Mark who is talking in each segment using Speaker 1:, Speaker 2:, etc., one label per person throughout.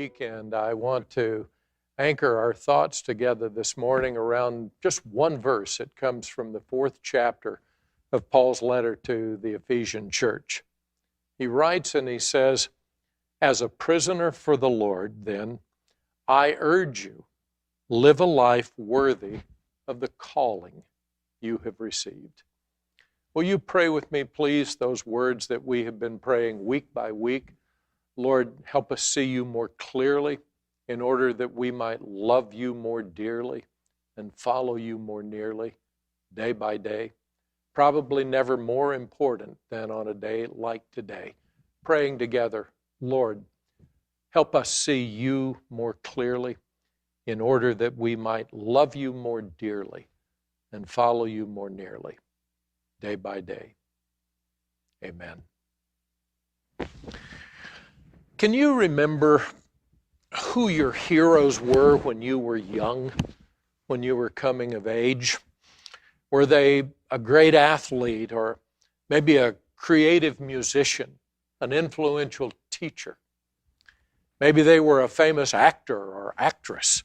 Speaker 1: weekend, I want to anchor our thoughts together this morning around just one verse. It comes from the 4th chapter of Paul's letter to the Ephesian church. He writes and he says, "As a prisoner for the Lord, then, I urge you, live a life worthy of the calling you have received." Will you pray with me, please, those words that we have been praying week by week? Lord, help us see you more clearly in order that we might love you more dearly and follow you more nearly day by day. Probably never more important than on a day like today. Praying together, Lord, help us see you more clearly in order that we might love you more dearly and follow you more nearly day by day. Amen. Can you remember who your heroes were when you were young, when you were coming of age? Were they a great athlete or maybe a creative musician, an influential teacher? Maybe they were a famous actor or actress.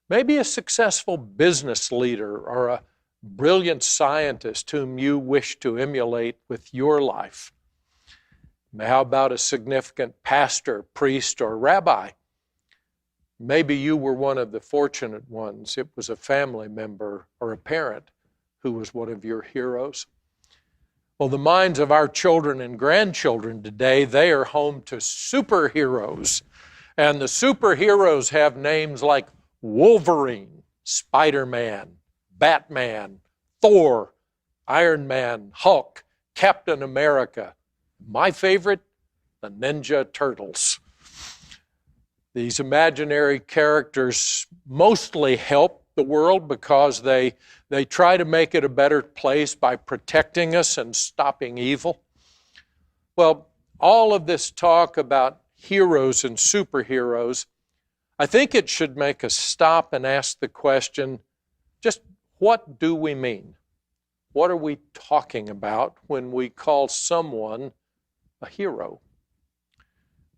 Speaker 1: Maybe a successful business leader or a brilliant scientist whom you wish to emulate with your life. How about a significant pastor, priest, or rabbi? Maybe you were one of the fortunate ones. It was a family member or a parent who was one of your heroes. Well, the minds of our children and grandchildren today, they are home to superheroes. And the superheroes have names like Wolverine, Spider-Man, Batman, Thor, Iron Man, Hulk, Captain America. My favorite, the Ninja Turtles. These imaginary characters mostly help the world because they try to make it a better place by protecting us and stopping evil. Well, all of this talk about heroes and superheroes, I think it should make us stop and ask the question, just what do we mean? What are we talking about when we call someone a hero?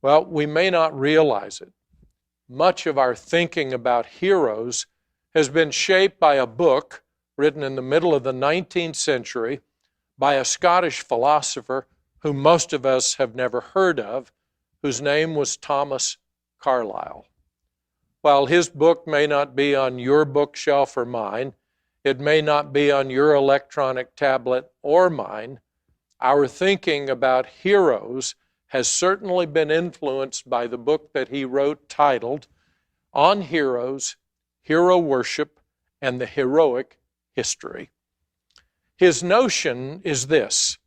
Speaker 1: Well, we may not realize it. Much of our thinking about heroes has been shaped by a book written in the middle of the 19th century by a Scottish philosopher whom most of us have never heard of, whose name was Thomas Carlyle. While his book may not be on your bookshelf or mine, it may not be on your electronic tablet or mine, our thinking about heroes has certainly been influenced by the book that he wrote titled On Heroes, Hero Worship, and the Heroic History. His notion is this,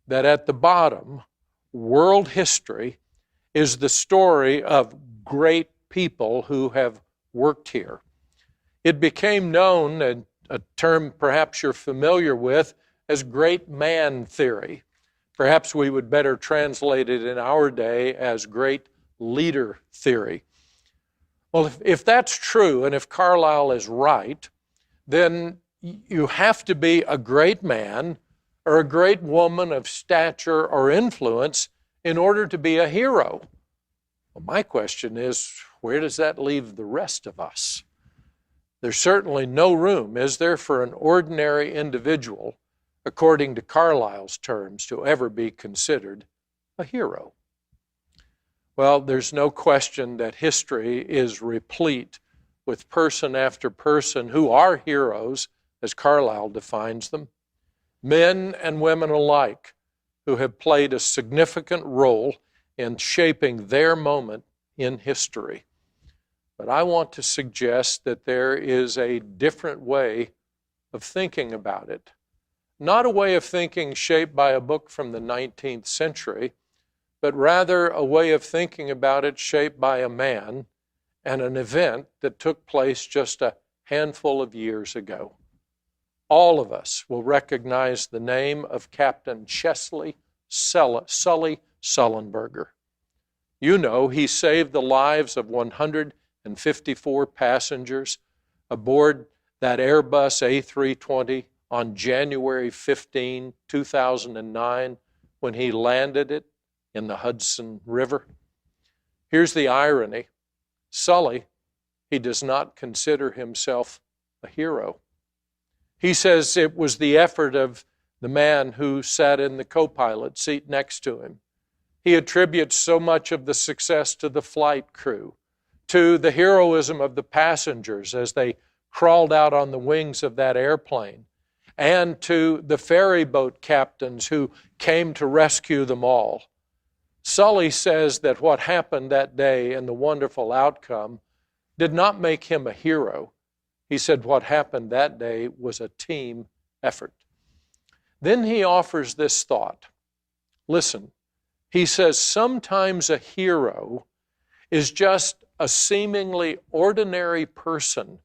Speaker 1: that at the bottom, world history is the story of great people who have worked here. It became known, and a term perhaps you're familiar with, as great man theory. Perhaps we would better translate it in our day as great leader theory. Well, if that's true, and if Carlyle is right, then you have to be a great man or a great woman of stature or influence in order to be a hero. Well, my question is, where does that leave the rest of us? There's certainly no room, is there, for an ordinary individual, according to Carlyle's terms, to ever be considered a hero. Well, there's no question that history is replete with person after person who are heroes, as Carlyle defines them, men and women alike who have played a significant role in shaping their moment in history. But I want to suggest that there is a different way of thinking about it. Not a way of thinking shaped by a book from the 19th century, but rather a way of thinking about it shaped by a man and an event that took place just a handful of years ago. All of us will recognize the name of Captain Sully Sullenberger. You know, he saved the lives of 154 passengers aboard that Airbus A320 on January 15, 2009, when he landed it in the Hudson River. Here's the irony. Sully, he does not consider himself a hero. He says it was the effort of the man who sat in the co-pilot seat next to him. He attributes so much of the success to the flight crew, to the heroism of the passengers as they crawled out on the wings of that airplane, and to the ferry boat captains who came to rescue them all. Sully says that what happened that day and the wonderful outcome did not make him a hero. He said what happened that day was a team effort. Then he offers this thought. Listen, he says sometimes a hero is just a seemingly ordinary person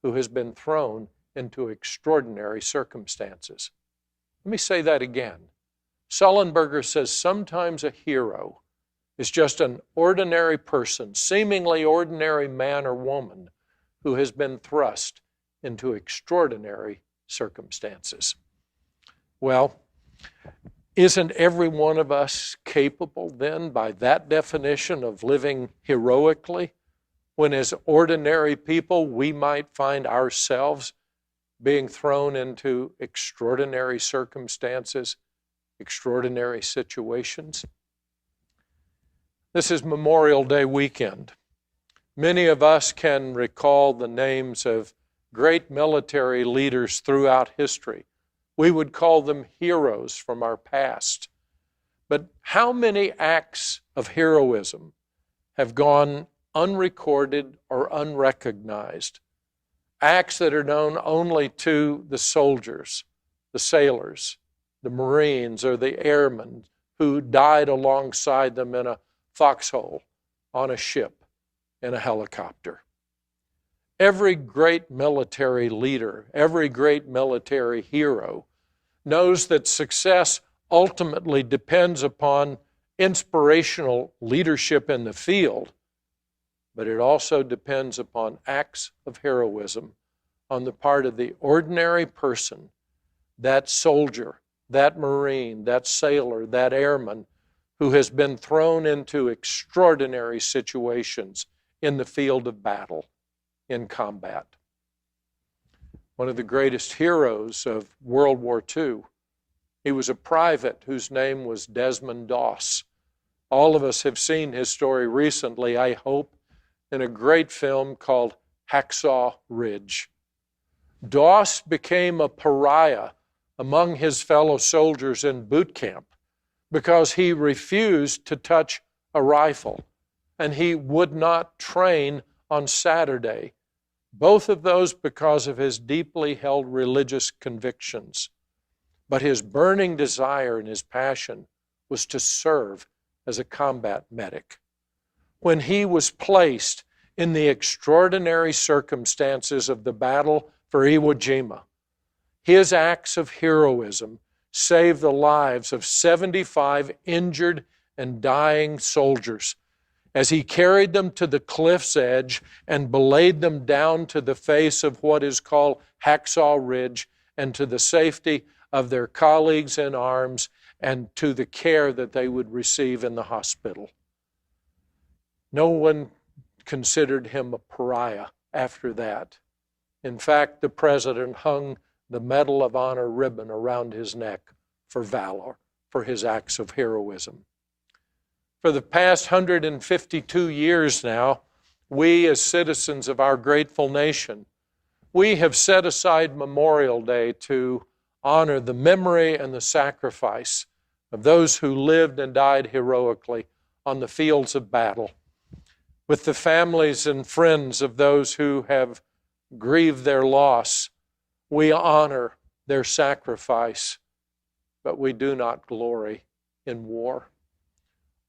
Speaker 1: who has been thrown into extraordinary circumstances. Let me say that again. Sullenberger says sometimes a hero is just an ordinary person, seemingly ordinary man or woman, who has been thrust into extraordinary circumstances. Well, isn't every one of us capable then, by that definition, of living heroically, when as ordinary people we might find ourselves being thrown into extraordinary circumstances, extraordinary situations? This is Memorial Day weekend. Many of us can recall the names of great military leaders throughout history. We would call them heroes from our past. But how many acts of heroism have gone unrecorded or unrecognized? Acts that are known only to the soldiers, the sailors, the Marines, or the airmen who died alongside them in a foxhole, on a ship, in a helicopter. Every great military leader, every great military hero knows that success ultimately depends upon inspirational leadership in the field, but it also depends upon acts of heroism on the part of the ordinary person, that soldier, that Marine, that sailor, that airman, who has been thrown into extraordinary situations in the field of battle, in combat. One of the greatest heroes of World War II, he was a private whose name was Desmond Doss. All of us have seen his story recently, I hope, in a great film called Hacksaw Ridge. Doss became a pariah among his fellow soldiers in boot camp because he refused to touch a rifle and he would not train on Saturday. Both of those because of his deeply held religious convictions. But his burning desire and his passion was to serve as a combat medic. When he was placed in the extraordinary circumstances of the battle for Iwo Jima, his acts of heroism saved the lives of 75 injured and dying soldiers as he carried them to the cliff's edge and belayed them down to the face of what is called Hacksaw Ridge and to the safety of their colleagues in arms and to the care that they would receive in the hospital. No one considered him a pariah after that. In fact, the president hung the Medal of Honor ribbon around his neck for valor, for his acts of heroism. For the past 152 years now, we as citizens of our grateful nation, we have set aside Memorial Day to honor the memory and the sacrifice of those who lived and died heroically on the fields of battle, with the families and friends of those who have grieved their loss. We honor their sacrifice, but we do not glory in war.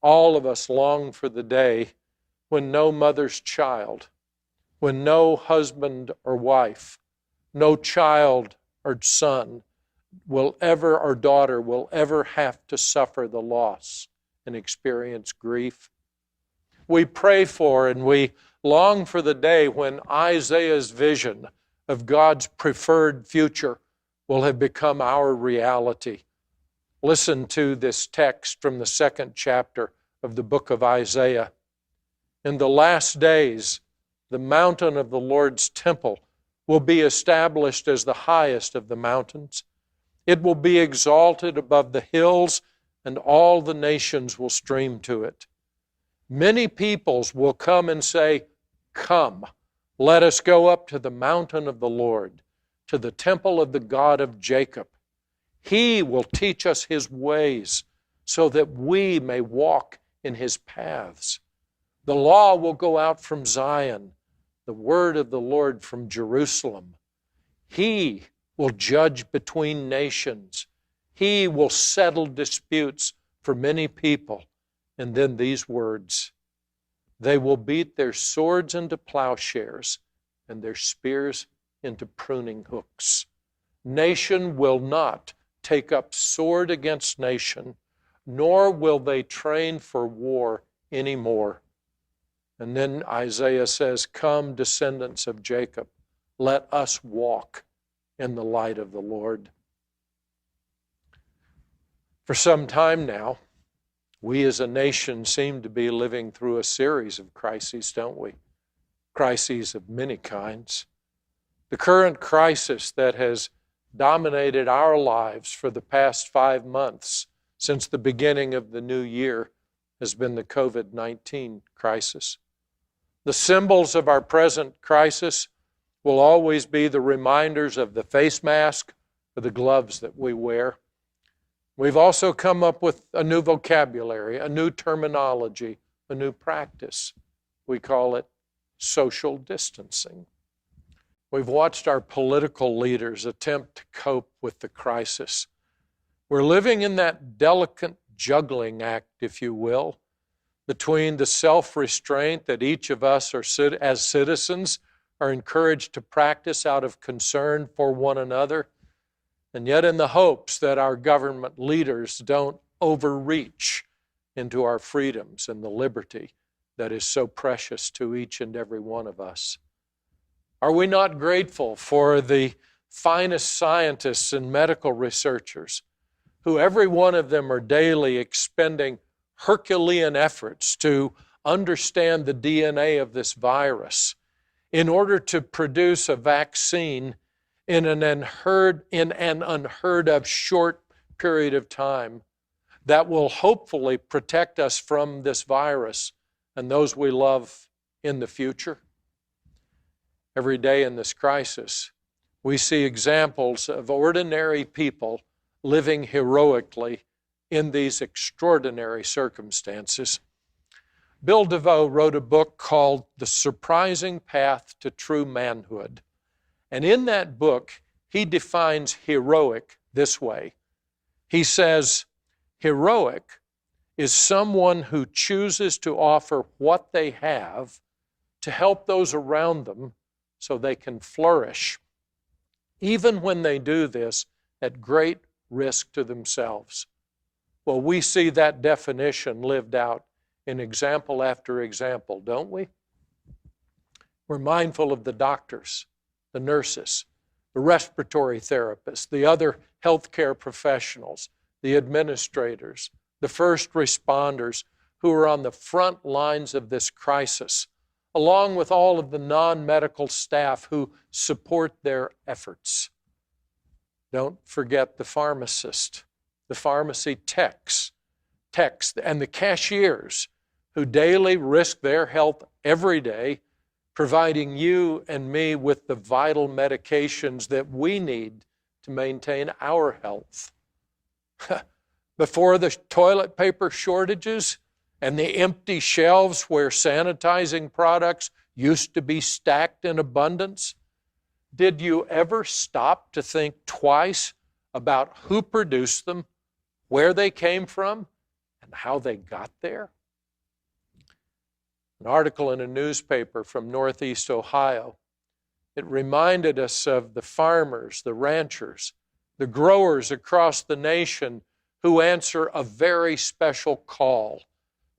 Speaker 1: All of us long for the day when no mother's child, when no husband or wife, no child or son will ever, or daughter will ever have to suffer the loss and experience grief. We pray for and we long for the day when Isaiah's vision of God's preferred future will have become our reality. Listen to this text from the 2nd chapter of the book of Isaiah. In the last days, the mountain of the Lord's temple will be established as the highest of the mountains. It will be exalted above the hills, and all the nations will stream to it. Many peoples will come and say, "Come, let us go up to the mountain of the Lord, to the temple of the God of Jacob. He will teach us his ways, so that we may walk in his paths. The law will go out from Zion, the word of the Lord from Jerusalem. He will judge between nations. He will settle disputes for many people." And then these words, "They will beat their swords into plowshares and their spears into pruning hooks. Nation will not take up sword against nation, nor will they train for war anymore." And then Isaiah says, "Come, descendants of Jacob, let us walk in the light of the Lord." For some time now, we as a nation seem to be living through a series of crises, don't we? Crises of many kinds. The current crisis that has dominated our lives for the past 5 months since the beginning of the new year has been the COVID-19 crisis. The symbols of our present crisis will always be the reminders of the face mask or the gloves that we wear. We've also come up with a new vocabulary, a new terminology, a new practice. We call it social distancing. We've watched our political leaders attempt to cope with the crisis. We're living in that delicate juggling act, if you will, between the self-restraint that each of us as citizens are encouraged to practice out of concern for one another, and yet in the hopes that our government leaders don't overreach into our freedoms and the liberty that is so precious to each and every one of us. Are we not grateful for the finest scientists and medical researchers who every one of them are daily expending Herculean efforts to understand the DNA of this virus in order to produce a vaccine in an unheard of short period of time that will hopefully protect us from this virus and those we love in the future? Every day in this crisis, we see examples of ordinary people living heroically in these extraordinary circumstances. Bill DeVoe wrote a book called The Surprising Path to True Manhood. And in that book, he defines heroic this way. He says, heroic is someone who chooses to offer what they have to help those around them so they can flourish, even when they do this at great risk to themselves. Well, we see that definition lived out in example after example, don't we? We're mindful of the doctors, the nurses, the respiratory therapists, the other healthcare professionals, the administrators, the first responders who are on the front lines of this crisis, along with all of the non-medical staff who support their efforts. Don't forget the pharmacist, the pharmacy techs, and the cashiers who daily risk their health every day, providing you and me with the vital medications that we need to maintain our health. Before the toilet paper shortages and the empty shelves where sanitizing products used to be stacked in abundance, did you ever stop to think twice about who produced them, where they came from, and how they got there? An article in a newspaper from Northeast Ohio, it reminded us of the farmers, the ranchers, the growers across the nation who answer a very special call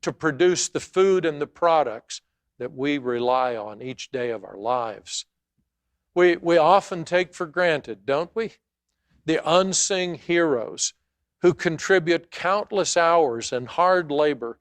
Speaker 1: to produce the food and the products that we rely on each day of our lives. We often take for granted, don't we, the unsung heroes who contribute countless hours and hard labor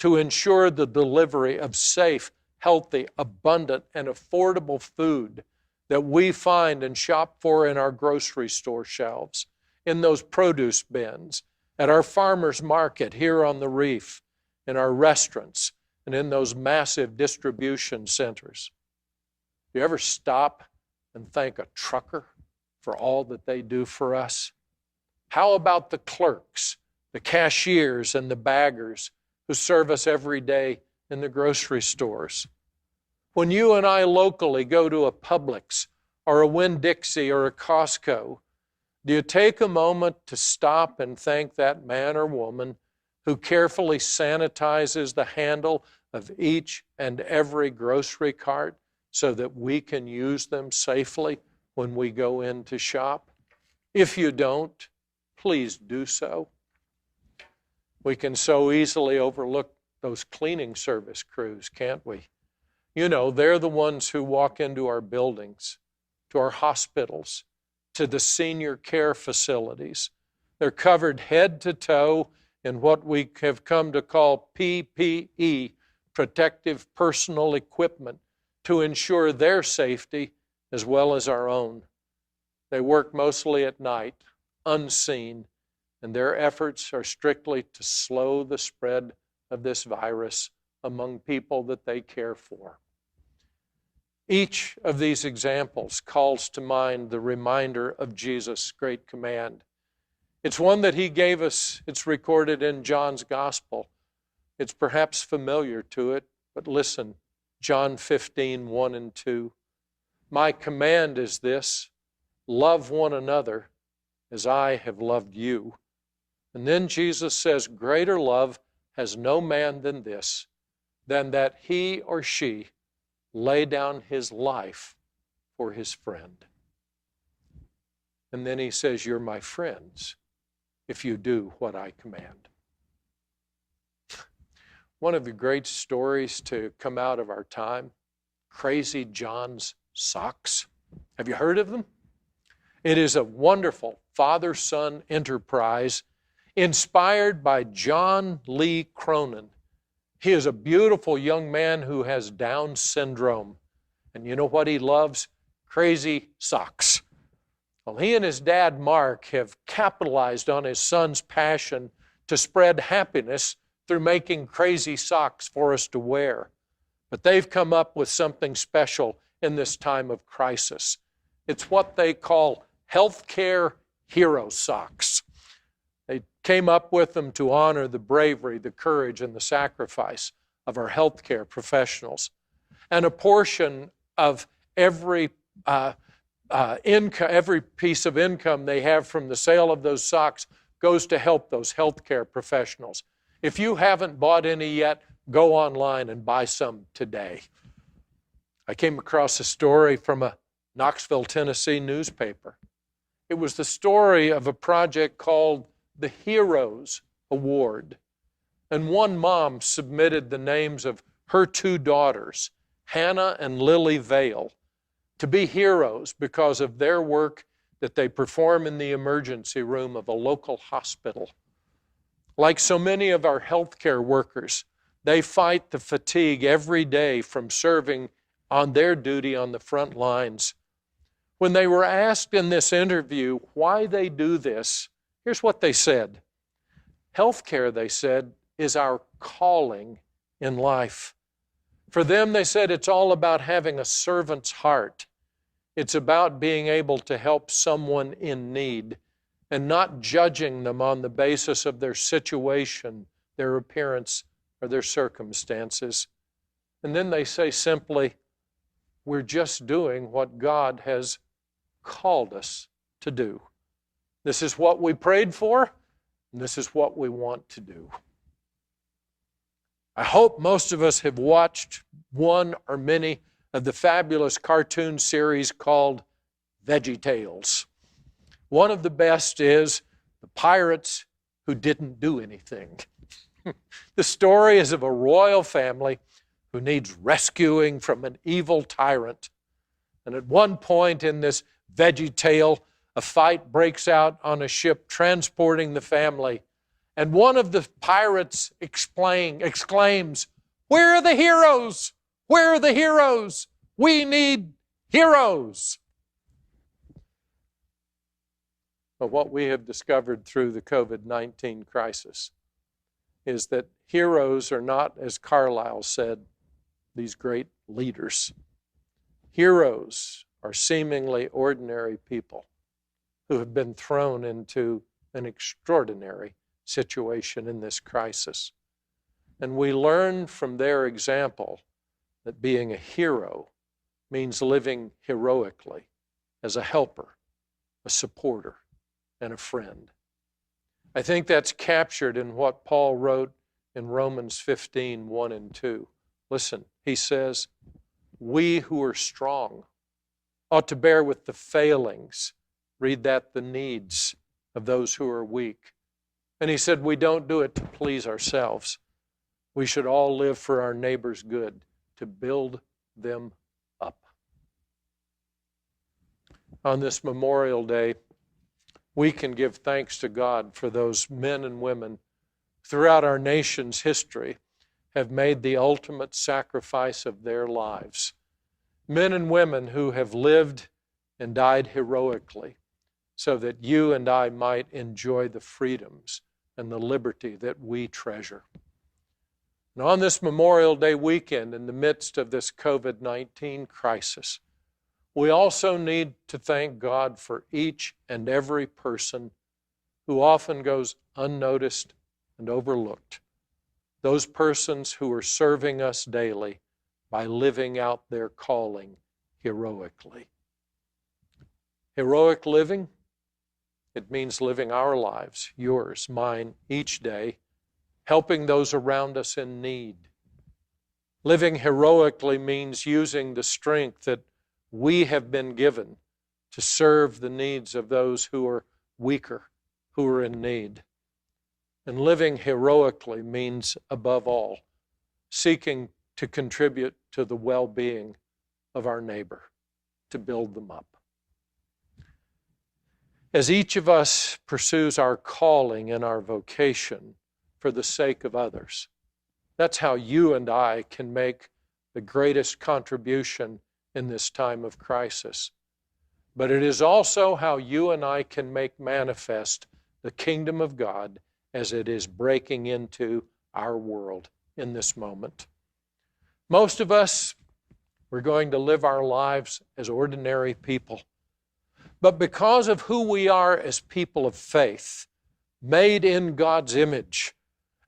Speaker 1: to ensure the delivery of safe, healthy, abundant, and affordable food that we find and shop for in our grocery store shelves, in those produce bins, at our farmers market here on the reef, in our restaurants, and in those massive distribution centers. Do you ever stop and thank a trucker for all that they do for us? How about the clerks, the cashiers, and the baggers who serve us every day in the grocery stores? When you and I locally go to a Publix or a Winn-Dixie or a Costco, do you take a moment to stop and thank that man or woman who carefully sanitizes the handle of each and every grocery cart so that we can use them safely when we go in to shop? If you don't, please do so. We can so easily overlook those cleaning service crews, can't we? You know, they're the ones who walk into our buildings, to our hospitals, to the senior care facilities. They're covered head to toe in what we have come to call PPE, protective personal equipment, to ensure their safety as well as our own. They work mostly at night, unseen, and their efforts are strictly to slow the spread of this virus among people that they care for. Each of these examples calls to mind the reminder of Jesus' great command. It's one that he gave us. It's recorded in John's Gospel. It's perhaps familiar to it, but listen, John 15, 1 and 2. My command is this, love one another as I have loved you. And then Jesus says, greater love has no man than this, than that he or she lay down his life for his friend. And then he says, you're my friends if you do what I command. One of the great stories to come out of our time, Crazy John's socks. Have you heard of them? It is a wonderful father-son enterprise inspired by John Lee Cronin. He is a beautiful young man who has Down syndrome. And you know what he loves? Crazy socks. Well, he and his dad, Mark, have capitalized on his son's passion to spread happiness through making crazy socks for us to wear. But they've come up with something special in this time of crisis. It's what they call healthcare hero socks. They came up with them to honor the bravery, the courage, and the sacrifice of our healthcare professionals. And a portion of every piece of income they have from the sale of those socks goes to help those healthcare professionals. If you haven't bought any yet, go online and buy some today. I came across a story from a Knoxville, Tennessee newspaper. It was the story of a project called the Heroes Award. And one mom submitted the names of her two daughters, Hannah and Lily Vale, to be heroes because of their work that they perform in the emergency room of a local hospital. Like so many of our healthcare workers, they fight the fatigue every day from serving on their duty on the front lines. When they were asked in this interview why they do this, here's what they said. Healthcare, they said, is our calling in life. For them, they said, it's all about having a servant's heart. It's about being able to help someone in need and not judging them on the basis of their situation, their appearance, or their circumstances. And then they say simply, we're just doing what God has called us to do. This is what we prayed for, and this is what we want to do. I hope most of us have watched one or many of the fabulous cartoon series called VeggieTales. One of the best is The Pirates Who Didn't Do Anything. The story is of a royal family who needs rescuing from an evil tyrant. And at one point in this VeggieTale, a fight breaks out on a ship transporting the family, And one of the pirates exclaims, "Where are the heroes? Where are the heroes? We need heroes." But what we have discovered through the COVID-19 crisis is that heroes are not, as Carlyle said, these great leaders. Heroes are seemingly ordinary people who have been thrown into an extraordinary situation in this crisis. And we learn from their example that being a hero means living heroically as a helper, a supporter, and a friend. I think that's captured in what Paul wrote in Romans 15, 1 and 2. Listen, he says, "We who are strong ought to bear with the failings," read that, the needs of those who are weak. And he said, we don't do it to please ourselves. We should all live for our neighbor's good, to build them up. On this Memorial Day, we can give thanks to God for those men and women throughout our nation's history have made the ultimate sacrifice of their lives. Men and women who have lived and died heroically so that you and I might enjoy the freedoms and the liberty that we treasure. And on this Memorial Day weekend, in the midst of this COVID-19 crisis, we also need to thank God for each and every person who often goes unnoticed and overlooked. Those persons who are serving us daily by living out their calling heroically. Heroic living, it means living our lives, yours, mine, each day, helping those around us in need. Living heroically means using the strength that we have been given to serve the needs of those who are weaker, who are in need. And living heroically means, above all, seeking to contribute to the well-being of our neighbor, to build them up. As each of us pursues our calling and our vocation for the sake of others, that's how you and I can make the greatest contribution in this time of crisis. But it is also how you and I can make manifest the kingdom of God as it is breaking into our world in this moment. Most of us, we're going to live our lives as ordinary people. But because of who we are as people of faith, made in God's image,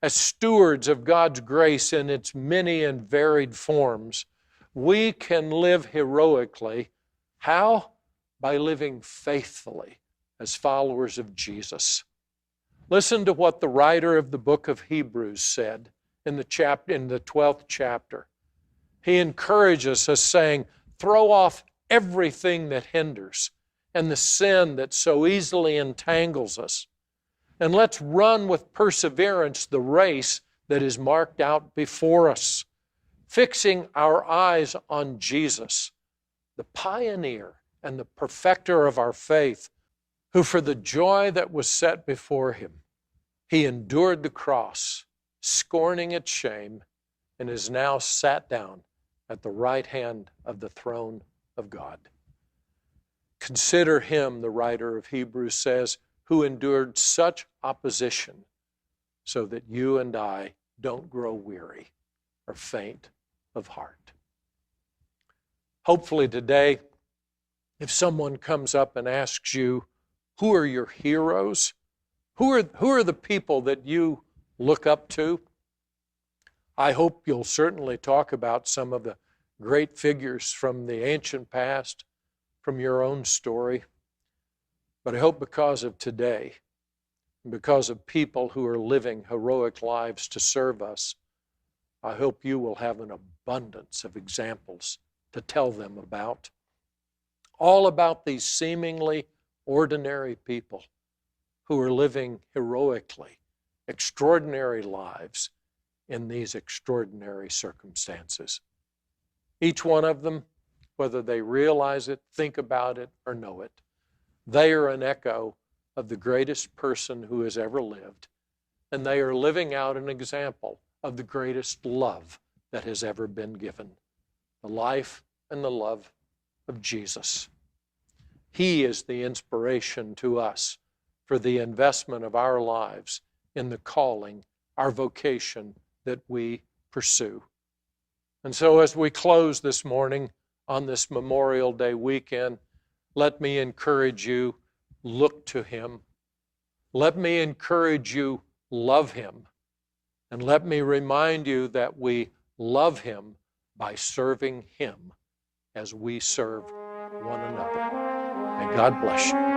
Speaker 1: as stewards of God's grace in its many and varied forms, we can live heroically. How? By living faithfully as followers of Jesus. Listen to what the writer of the book of Hebrews said in the 12th chapter. He encourages us saying, throw off everything that hinders and the sin that so easily entangles us. And let's run with perseverance the race that is marked out before us, fixing our eyes on Jesus, the pioneer and the perfecter of our faith, who for the joy that was set before him, he endured the cross, scorning its shame, and is now sat down at the right hand of the throne of God. Consider him, the writer of Hebrews says, who endured such opposition so that you and I don't grow weary or faint of heart. Hopefully today, if someone comes up and asks you, who are your heroes? Who are the people that you look up to? I hope you'll certainly talk about some of the great figures from the ancient past, from your own story. But I hope because of today, and because of people who are living heroic lives to serve us, I hope you will have an abundance of examples to tell them about. All about these seemingly ordinary people who are living heroically, extraordinary lives in these extraordinary circumstances. Each one of them, whether they realize it, think about it, or know it, they are an echo of the greatest person who has ever lived, and they are living out an example of the greatest love that has ever been given, the life and the love of Jesus. He is the inspiration to us for the investment of our lives in the calling, our vocation that we pursue. And so as we close this morning on this Memorial Day weekend, let me encourage you, look to Him. Let me encourage you, love Him. And let me remind you that we love Him by serving Him as we serve one another. May God bless you.